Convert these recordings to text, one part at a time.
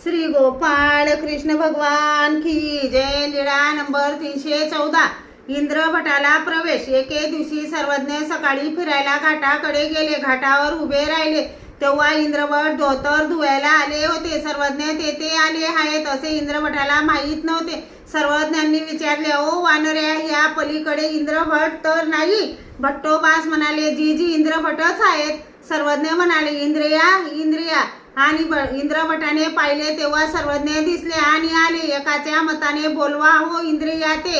श्री गोपाळ कृष्ण भगवान की जय। लीळा नंबर 314। इंद्रभटाला प्रवेश। एके दिवशी सर्वज्ञ सकाळी फिरायला घाटाकडे गेले। घाटावर उभे राहिले तेव्हा इंद्रभट धोतर धुवायला आले होते। सर्वज्ञ तेथे आले आहेत असे इंद्रभटाला माहीत नव्हते। सर्वज्ञांनी विचारले, ओ वानऱ्या, या पलीकडे इंद्रभट तर नाही? भट्टोबास म्हणाले, जी इंद्रभटच आहेत। सर्वज्ञ म्हणाले, इंद्रिया आणि इंद्रभटाने पाहिले तेव्हा सर्वज्ञ दिसले आणि आले। एकाच्या मताने बोलवा हो इंद्रिया ते।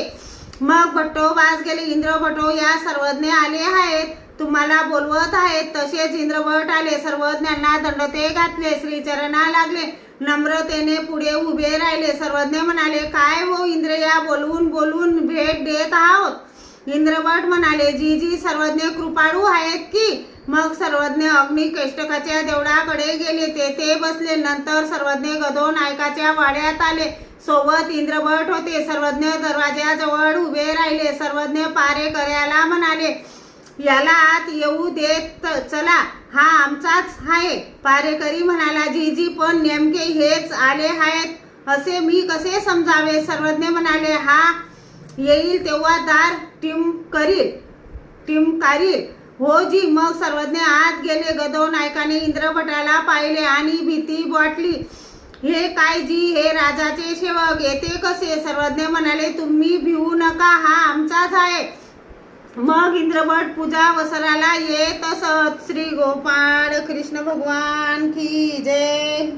मग भट्टोबास गेले। इंद्रभटो, या सर्वज्ञ आले आहेत, तुम्हाला बोलवत आहेत। तसेच इंद्रभट आले, सर्वज्ञांना दंडते घातले, श्रीचरणा लागले, नम्रतेने पुढे उभे राहिले। सर्वज्ञ म्हणाले, काय हो इंद्रिया, बोलून भेट देत आहोत? इंद्रभट म्हणाले, जी सर्वज्ञ कृपाळू आहेत की। मग सर्वज्ञ अग्निकेष्टकाच्या देवळाकडे गेले, तेथे बसले। नंतर सर्वज्ञ गदो नायकाच्या वाड्यात आले, सोबत इंद्रभट होते। सर्वज्ञ दरवाजाजवळ उभे राहिले। सर्वज्ञ पारेकऱ्याला म्हणाले, याला आत येऊ देत चला, हा आमचाच आहे। पारेकरी म्हणाला, जी पण नेमके हेच आले आहेत असे मी कसे समजावे? सर्वज्ञ म्हणाले, हा येईल तेव्हा दार टिमकारील हो जी। मग सर्वज्ञ आत गेले। गदो नायकाने इंद्रभटाला पाहिले आणि भीती वाटली। हे काय जी, हे राजाचे सेवक येते कसे? सर्वज्ञ म्हणाले, तुम्ही भिवू नका, हा आमचाच आहे। मग इंद्रभट पूजा वसराला येत असत। श्री गोपाळ कृष्ण भगवान की जय।